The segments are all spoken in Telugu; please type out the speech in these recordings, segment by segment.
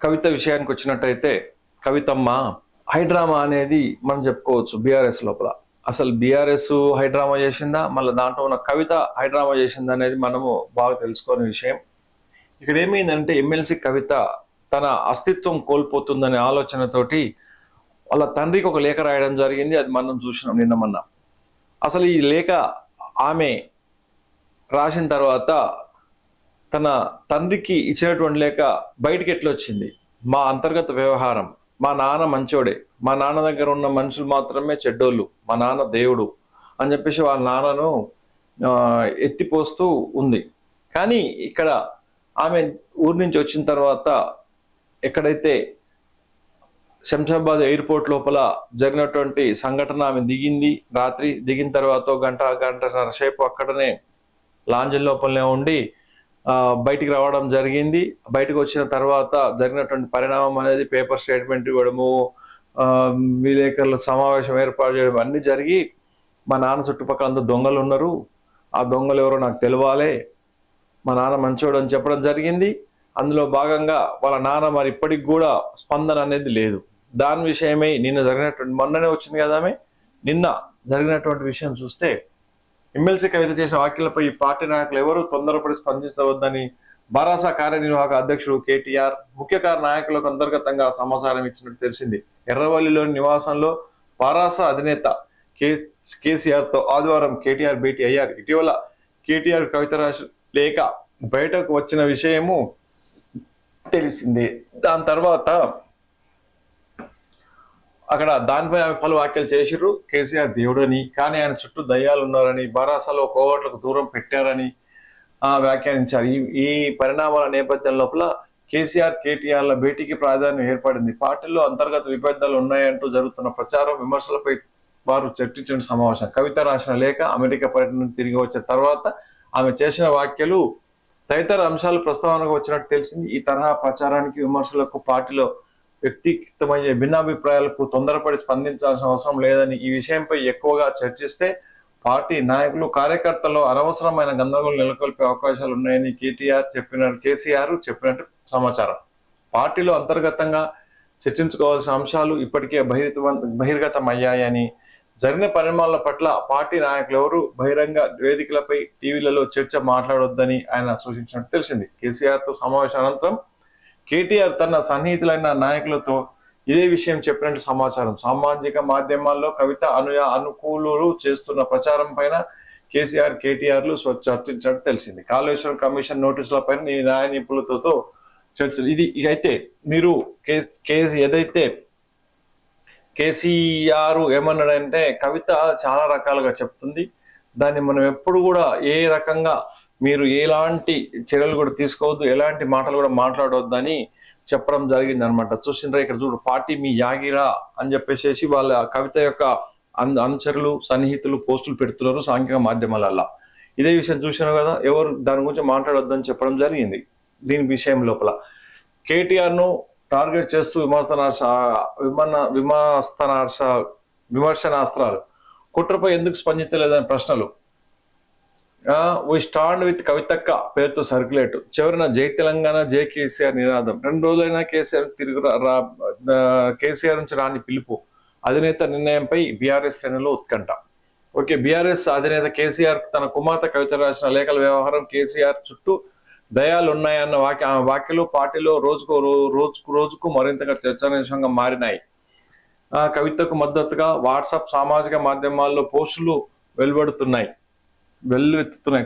కవిత విషయానికి వచ్చినట్టయితే కవితమ్మ హైడ్రామా అనేది మనం చెప్పుకోవచ్చు బీఆర్ఎస్ లోపల. అసలు బీఆర్ఎస్ హైడ్రామా చేసిందా, మళ్ళీ దాంట్లో ఉన్న కవిత హైడ్రామా చేసిందా అనేది మనము బాగా తెలుసుకోని విషయం. ఇక్కడ ఏమైందంటే ఎమ్మెల్సీ కవిత తన అస్తిత్వం కోల్పోతుందనే ఆలోచనతోటి వాళ్ళ తండ్రికి ఒక లేఖ రాయడం జరిగింది. అది మనం చూసినాం నిన్న మొన్న. అసలు ఈ లేఖ ఆమె రాసిన తర్వాత తన తండ్రికి ఇచ్చినటువంటి లేఖ బయటికి ఎట్లా వచ్చింది? మా అంతర్గత వ్యవహారం, మా నాన్న మంచోడే, మా నాన్న దగ్గర ఉన్న మనుషులు మాత్రమే చెడ్డోళ్ళు, మా నాన్న దేవుడు అని చెప్పేసి వాళ్ళ నాన్నను ఎత్తిపోస్తూ ఉంది. కానీ ఇక్కడ ఆమె ఊరి నుంచి వచ్చిన తర్వాత ఎక్కడైతే శంషాబాద్ ఎయిర్పోర్ట్ లోపల జరిగినటువంటి సంఘటన, ఆమె దిగింది, రాత్రి దిగిన తర్వాత గంటన్నర సేపు అక్కడనే లాంజ్ లోపలనే ఉండి బయటికి రావడం జరిగింది. బయటకు వచ్చిన తర్వాత జరిగినటువంటి పరిణామం అనేది పేపర్ స్టేట్మెంట్ ఇవ్వడము, విలేకరుల సమావేశం ఏర్పాటు చేయడం అన్నీ జరిగి, మా నాన్న చుట్టుపక్కల అంతా దొంగలు ఉన్నారు, ఆ దొంగలు ఎవరో నాకు తెలియాలి, మా నాన్న మంచోడు అని చెప్పడం జరిగింది. అందులో భాగంగా వాళ్ళ నాన్న మరి ఇప్పటికి కూడా స్పందన అనేది లేదు. దాని విషయమై నిన్న జరిగినటువంటి, మొన్ననే వచ్చింది కదా ఆమె, నిన్న జరిగినటువంటి విషయం చూస్తే ఎమ్మెల్సీ కవిత చేసిన వ్యాఖ్యలపై ఈ పార్టీ నాయకులు ఎవరు తొందరపడి స్పందించవద్దని భరోసా కార్యనిర్వాహక అధ్యక్షుడు కేటీఆర్ ముఖ్య నాయకులకు అంతర్గతంగా సమాచారం ఇచ్చినట్టు తెలిసింది. ఎర్రవల్లిలోని నివాసంలో భరోసా అధినేత కేసీఆర్ తో ఆదివారం కేటీఆర్ భేటీ అయ్యారు. ఇటీవల కేటీఆర్ కవిత రాసిన లేఖ బయటకు వచ్చిన విషయము తెలిసిందే. దాని తర్వాత అక్కడ దానిపై ఆమె పలు వ్యాఖ్యలు చేసిర్రు. కేసీఆర్ దేవుడని, కానీ ఆయన చుట్టూ దయ్యాలు ఉన్నారని, భరోసాలో కోవట్లకు దూరం పెట్టారని వ్యాఖ్యానించారు. ఈ పరిణామాల నేపథ్యం లోపల కేసీఆర్ కేటీఆర్ల భేటీకి ప్రాధాన్యం ఏర్పడింది. పార్టీలో అంతర్గత విభేదాలు ఉన్నాయంటూ జరుగుతున్న ప్రచారం, విమర్శలపై వారు చర్చించిన సమావేశం. కవిత రాసిన లేఖ, అమెరికా పర్యటన తిరిగి వచ్చిన తర్వాత ఆమె చేసిన వ్యాఖ్యలు తదితర అంశాలు ప్రస్తావనకు వచ్చినట్టు తెలిసింది. ఈ తరహా ప్రచారానికి, విమర్శలకు పార్టీలో వ్యక్తిగతమయ్యే భిన్నాభిప్రాయాలకు తొందరపడి స్పందించాల్సిన అవసరం లేదని, ఈ విషయంపై ఎక్కువగా చర్చిస్తే పార్టీ నాయకులు, కార్యకర్తల్లో అనవసరమైన గందరగోళం నెలకొల్పే అవకాశాలు ఉన్నాయని కేసీఆర్ చెప్పినట్టు సమాచారం. పార్టీలో అంతర్గతంగా చర్చించుకోవాల్సిన అంశాలు ఇప్పటికే బహిర్గతమయ్యాయని, జరిగిన పరిణామాల పట్ల పార్టీ నాయకులు ఎవరు బహిరంగ వేదికలపై, టీవీలలో చర్చ మాట్లాడొద్దని ఆయన సూచించినట్టు తెలిసింది. కేసీఆర్ తో సమావేశం అనంతరం కేటీఆర్ తన సన్నిహితులైన నాయకులతో ఇదే విషయం చెప్పినట్టు సమాచారం. సామాజిక మాధ్యమాల్లో కవిత అనుకూలులు చేస్తున్న ప్రచారం పైన కేసీఆర్ కేటీఆర్లు చర్చించినట్టు తెలిసింది. కాళేశ్వరం కమిషన్ నోటీసులపైన న్యాయ నిపుణులతో చర్చలు. ఇది అయితే మీరు ఏదైతే కేసీఆర్ ఏమన్నాడంటే, కవిత చాలా రకాలుగా చెప్తుంది, దాన్ని మనం ఎప్పుడు కూడా ఏ రకంగా మీరు ఎలాంటి చర్యలు కూడా తీసుకోవద్దు, ఎలాంటి మాటలు కూడా మాట్లాడవద్దని చెప్పడం జరిగింది అనమాట. చూసిండ్రా ఇక్కడ చూడు, పార్టీ మీ యాగిరా అని చెప్పేసి వాళ్ళ కవిత యొక్క అనుచరులు, సన్నిహితులు పోస్టులు పెడుతున్నారు సాంఘిక మాధ్యమాలలో. ఇదే విషయం చూసినారు కదా, ఎవరు దాని గురించి మాట్లాడొద్దని చెప్పడం జరిగింది. దీని విషయం లోపల కేటీఆర్ ను టార్గెట్ చేస్తూ విమర్శనాస్త్రాలు, కుట్రపై ఎందుకు స్పందించలేదని ప్రశ్నలు, వి స్టాండ్ విత్ కవితక్క పేరుతో సర్క్యులేట్, చివరిన జై తెలంగాణ జై కేసీఆర్ నినాదం, 2 రోజులైనా కేసీఆర్ నుంచి రాని పిలుపు, అధినేత నిర్ణయంపై బీఆర్ఎస్ శ్రేణులు ఉత్కంఠ. ఓకే, బీఆర్ఎస్ అధినేత కేసీఆర్ తన కుమార్తె కవిత రాసిన లేఖల వ్యవహారం, కేసీఆర్ చుట్టూ దయాలు ఉన్నాయన్న వ్యాఖ్యలు పార్టీలో రోజుకు మరింతగా చర్చనీయాంశంగా మారినాయి. కవితకు మద్దతుగా వాట్సాప్, సామాజిక మాధ్యమాల్లో పోస్టులు వెల్లువెత్తుతున్నాయి.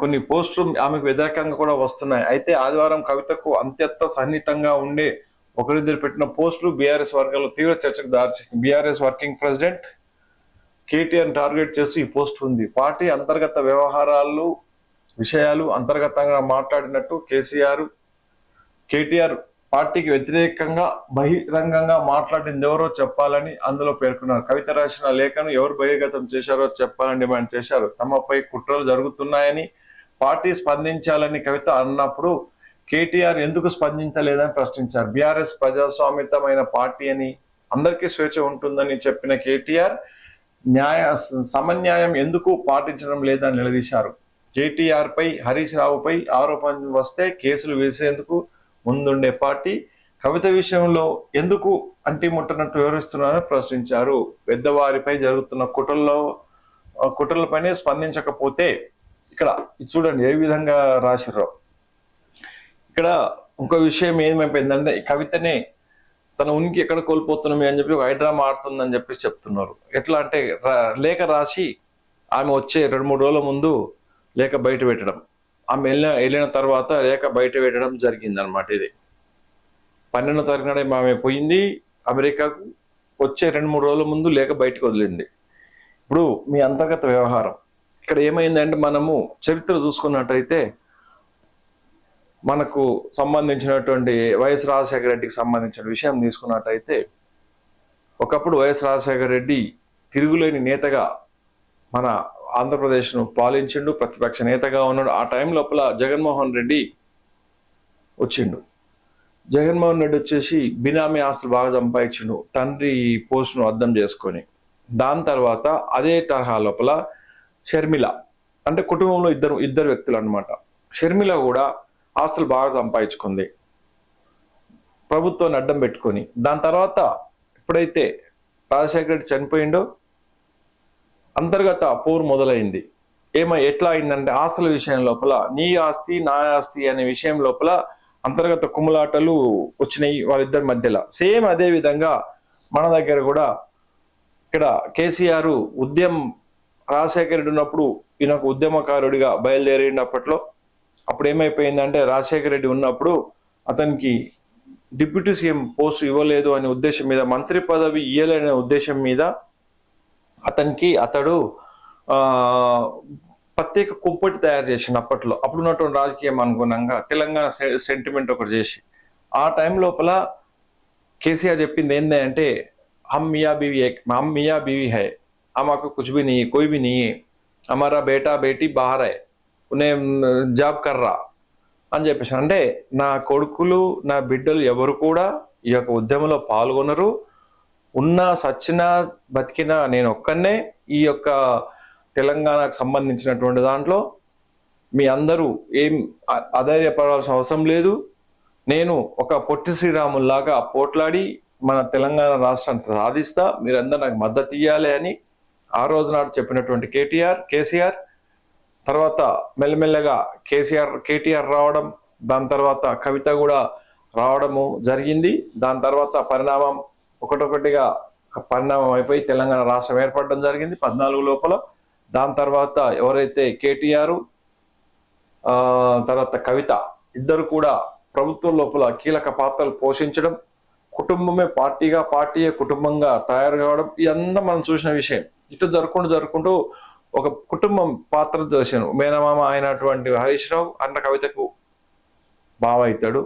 కొన్ని పోస్టులు ఆమెకు వ్యతిరేకంగా కూడా వస్తున్నాయి. అయితే ఆదివారం కవితకు అత్యంత సన్నిహితంగా ఉండే ఒకరిద్దరు పెట్టిన పోస్టులు బీఆర్ఎస్ వర్గాల్లో తీవ్ర చర్చకు దారితీసింది. BRS working president KTR target చేస్తూ ఈ పోస్ట్ ఉంది. పార్టీ అంతర్గత విషయాలు అంతర్గతంగా మాట్లాడినట్టు కేటీఆర్ పార్టీకి వ్యతిరేకంగా బహిరంగంగా మాట్లాడింది ఎవరో చెప్పాలని అందులో పేర్కొన్నారు. కవిత రాసిన లేఖను ఎవరు బహిర్గతం చేశారో చెప్పాలని డిమాండ్ చేశారు. తమపై కుట్రలు జరుగుతున్నాయని, పార్టీ స్పందించాలని కవిత అన్నప్పుడు కేటీఆర్ ఎందుకు స్పందించలేదని ప్రశ్నించారు. బీఆర్ఎస్ ప్రజాస్వామ్యతమైన పార్టీ అని, అందరికీ స్వేచ్ఛ ఉంటుందని చెప్పిన కేటీఆర్ సమన్యాయం ఎందుకు పాటించడం లేదని నిలదీశారు. కేటీఆర్ పై, హరీష్ రావుపై ఆరోపణలు వస్తే కేసులు వేసేందుకు ముందుండే పార్టీ కవిత విషయంలో ఎందుకు అంటిముట్టనట్టు వివరిస్తున్నారని ప్రశ్నించారు. పెద్దవారిపై జరుగుతున్న కుట్రలపైనే స్పందించకపోతే ఇక్కడ చూడండి ఏ విధంగా రాశారో. ఇక్కడ ఇంకో విషయం ఏమైపోయిందంటే ఈ కవితనే తన ఉనికి ఎక్కడ కోల్పోతున్నామే అని చెప్పి ఒక హైడ్రామా ఆడుతుందని చెప్పి చెప్తున్నారు. ఎట్లా అంటే లేఖ రాసి ఆమె వచ్చే 2-3 రోజుల ముందు లేఖ బయట పెట్టడం, ఆమె వెళ్ళిన తర్వాత లేఖ బయట పెట్టడం జరిగింది అనమాట. ఇది 12వ తారీఖు నాడే ఆమె పోయింది అమెరికాకు, వచ్చే 2-3 రోజుల ముందు లేఖ బయటకు వదిలింది. ఇప్పుడు మీ అంతర్గత వ్యవహారం ఇక్కడ ఏమైందంటే, మనము చరిత్ర చూసుకున్నట్టయితే మనకు సంబంధించినటువంటి వైఎస్ రాజశేఖర రెడ్డికి సంబంధించిన విషయం తీసుకున్నట్టయితే, ఒకప్పుడు వైఎస్ రాజశేఖర రెడ్డి తిరుగులేని నేతగా మన ఆంధ్రప్రదేశ్ను పాలించిండు, ప్రతిపక్ష నేతగా ఉన్నాడు. ఆ టైం లోపల జగన్మోహన్ రెడ్డి వచ్చిండు. జగన్మోహన్ రెడ్డి వచ్చేసి బినామీ ఆస్తులు బాగా సంపాదించిండు, తండ్రి పోస్టును అర్థం చేసుకొని. దాని తర్వాత అదే తరహా లోపల షర్మిల, అంటే కుటుంబంలో ఇద్దరు వ్యక్తులు అనమాట. షర్మిల కూడా ఆస్తులు బాగా సంపాదించుకుంది ప్రభుత్వాన్ని అడ్డం పెట్టుకొని. దాని తర్వాత ఎప్పుడైతే రాజశేఖర రెడ్డి చనిపోయిండో అంతర్గత పోరు మొదలైంది. ఎట్లా అయిందంటే, ఆస్తుల విషయం లోపల నీ ఆస్తి నా ఆస్తి అనే విషయం లోపల అంతర్గత కుమ్ములాటలు వచ్చినాయి వాళ్ళిద్దరి మధ్యలో. సేమ్ అదే విధంగా మన దగ్గర కూడా ఇక్కడ కేసీఆర్ రాజశేఖర రెడ్డి ఉన్నప్పుడు ఈయన ఒక ఉద్యమకారుడిగా బయలుదేరినప్పట్లో అప్పుడు ఏమైపోయిందంటే, రాజశేఖర రెడ్డి ఉన్నప్పుడు అతనికి డిప్యూటీ సీఎం పోస్ట్ ఇవ్వలేదు అనే ఉద్దేశం మీద, మంత్రి పదవి ఇవ్వలేని ఉద్దేశం మీద అతడు ప్రత్యేక కుంపటి తయారు చేసిండు అప్పట్లో. అప్పుడు ఉన్నటువంటి రాజకీయం అనుగుణంగా తెలంగాణ సెంటిమెంట్ ఒకటి చేసి, ఆ టైం లోపల కేసీఆర్ చెప్పింది ఏంటంటే, हम मियाँ बीवी है, हमको कुछ भी नहीं है, कोई भी नहीं है, हमारा बेटा बेटी बाहर है, उन्हें జాబ్ కర్రా అని చెప్పేసి. అంటే నా కొడుకులు నా బిడ్డలు ఎవరు కూడా ఈ యొక్క ఉద్యమంలో పాల్గొనరు, ఉన్నా సచ్చినా బతికినా నేను ఒక్కనే ఈ యొక్క తెలంగాణకు సంబంధించినటువంటి దాంట్లో మీ అందరూ ఏం అధైర్యపడాల్సిన అవసరం లేదు. నేను ఒక పొట్టి శ్రీరాముల్లాగా పోట్లాడి మన తెలంగాణ రాష్ట్రాన్ని సాధిస్తా, మీరందరూ నాకు మద్దతు ఇవ్వాలి అని ఆ రోజు నాడు చెప్పినటువంటి కేసీఆర్ తర్వాత మెల్లమెల్లగా కేటీఆర్ రావడం, దాని తర్వాత కవిత కూడా రావడము జరిగింది. దాని తర్వాత పరిణామం ఒకటొకటిగా పరిణామం అయిపోయి తెలంగాణ రాష్ట్రం ఏర్పడడం జరిగింది 14 లోపల. దాని తర్వాత ఎవరైతే కేటీఆర్ తర్వాత కవిత ఇద్దరు కూడా ప్రభుత్వం లోపల కీలక పాత్రలు పోషించడం, కుటుంబమే పార్టీయే కుటుంబంగా తయారు కావడం, ఇదంతా మనం చూసిన విషయం. ఇటు జరుపుకుంటూ ఒక కుటుంబం పాత్ర దర్శనం. మేనమామ అయినటువంటి హరీష్ రావు అన్న కవితకు బావ అవుతాడు.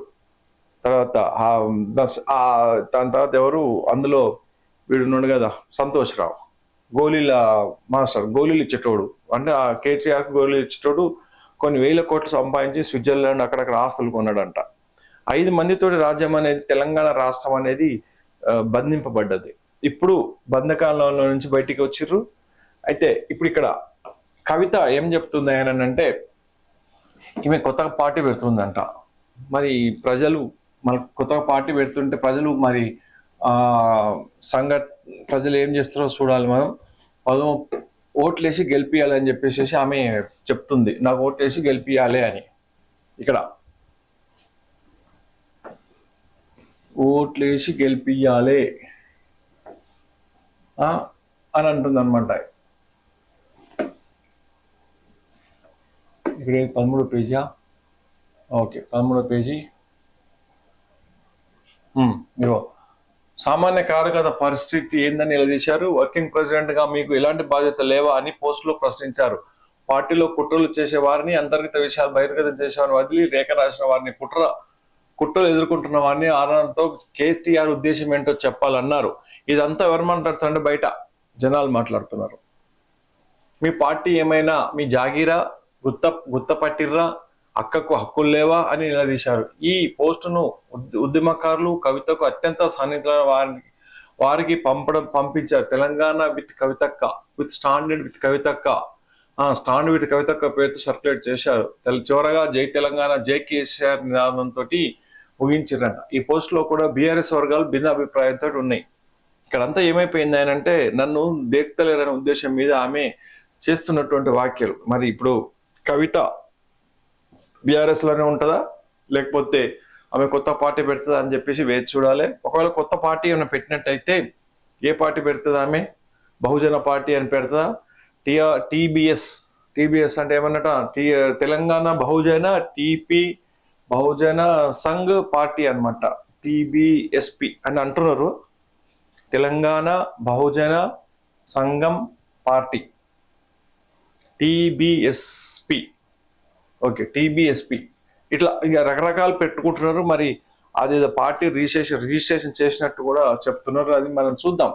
తర్వాత దాని తర్వాత ఎవరు అందులో వీడున్నాడు కదా సంతోష్ రావు, గోళీల మాస్టర్, గోళీలు ఇచ్చేటోడు, అంటే ఆ కేటీఆర్కి గోళీలు ఇచ్చేటోడు. కొన్ని వేల కోట్లు సంపాదించి స్విట్జర్లాండ్ అక్కడక్కడ ఆస్తులు కొన్నాడంట. 5 మందితోటి రాజ్యం అనేది, తెలంగాణ రాష్ట్రం అనేది బంధింపబడ్డది. ఇప్పుడు బంధకాలంలో నుంచి బయటికి వచ్చిర్రు. అయితే ఇప్పుడు ఇక్కడ కవిత ఏం చెప్తుంది అని అంటే, ఈమె కొత్తగా పార్టీ పెడుతుందంట. మరి ప్రజలు మన కొత్తగా పార్టీ పెడుతుంటే ప్రజలు ప్రజలు ఏం చేస్తారో చూడాలి. మనం ఓట్లేసి గెలిపియాలి అని చెప్పేసి ఆమె చెప్తుంది, నాకు ఓట్లేసి గెలిపియాలి అని. ఇక్కడ ఓట్లేసి గెలిపియాలి అని అంటుంది అనమాట. ఇక్కడ 13వ పేజీయా? Okay, 13వ page. ఇగో సామాన్య కార్యకర్త పరిస్థితి ఏందని నిలదీశారు. వర్కింగ్ ప్రెసిడెంట్ గా మీకు ఎలాంటి బాధ్యత లేవా అని పోస్టులో ప్రశ్నించారు. పార్టీలో కుట్రలు చేసే వారిని, అంతర్గత విషయాలు బహిర్గతం చేసేవారిని వదిలి రేఖ రాసిన వారిని, కుట్రలు ఎదుర్కొంటున్న వారిని ఆనందంతో కేటీఆర్ ఉద్దేశం ఏంటో చెప్పాలన్నారు. ఇదంతా ఎవరు మాట్లాడుతుంటే బయట జనాలు మాట్లాడుతున్నారు. మీ పార్టీ ఏమైనా మీ జాగీరా, గుత్తపట్టిర్రా, అక్కకు హక్కులు లేవా అని నిలదీశారు. ఈ పోస్టును ఉద్యమకారులు కవితకు అత్యంత సన్నిహితులైన వారికి పంపించారు. తెలంగాణ విత్ కవితక్క, స్టాండ్ విత్ కవితక్క పేరుతో సర్క్యులేట్ చేశారు. చివరగా జై తెలంగాణ జై కేసీఆర్ నినాదంతో ముగించారంట. ఈ పోస్ట్ లో కూడా బీఆర్ఎస్ వర్గాలు భిన్న అభిప్రాయంతో ఉన్నాయి. ఇక్కడంతా ఏమైపోయింది ఆయన అంటే నన్ను దేక్తలేరనే ఉద్దేశం మీద ఆమె చేస్తున్నటువంటి వ్యాఖ్యలు. మరి ఇప్పుడు కవిత బీఆర్ఎస్ లోనే ఉంటుందా, లేకపోతే ఆమె కొత్త పార్టీ పెడుతుందా అని చెప్పేసి వేచి చూడాలి. ఒకవేళ కొత్త పార్టీ ఏమైనా పెట్టినట్టయితే ఏ పార్టీ పెడుతుంది ఆమె? బహుజన పార్టీ అని పెడుతుందా? టీబీఎస్ అంటే ఏమన్నట? తెలంగాణ బహుజన సంఘ్ పార్టీ అన్నమాట. టీబీఎస్పి అని అంటున్నారు. తెలంగాణ బహుజన సంఘం పార్టీ, టీబీఎస్పి. Okay, tbsp. ఇట్లా ఇక రకరకాలు పెట్టుకుంటున్నారు. మరి అది పార్టీ రిజిస్ట్రేషన్ చేసినట్టు కూడా చెప్తున్నారు. అది మనం చూద్దాం.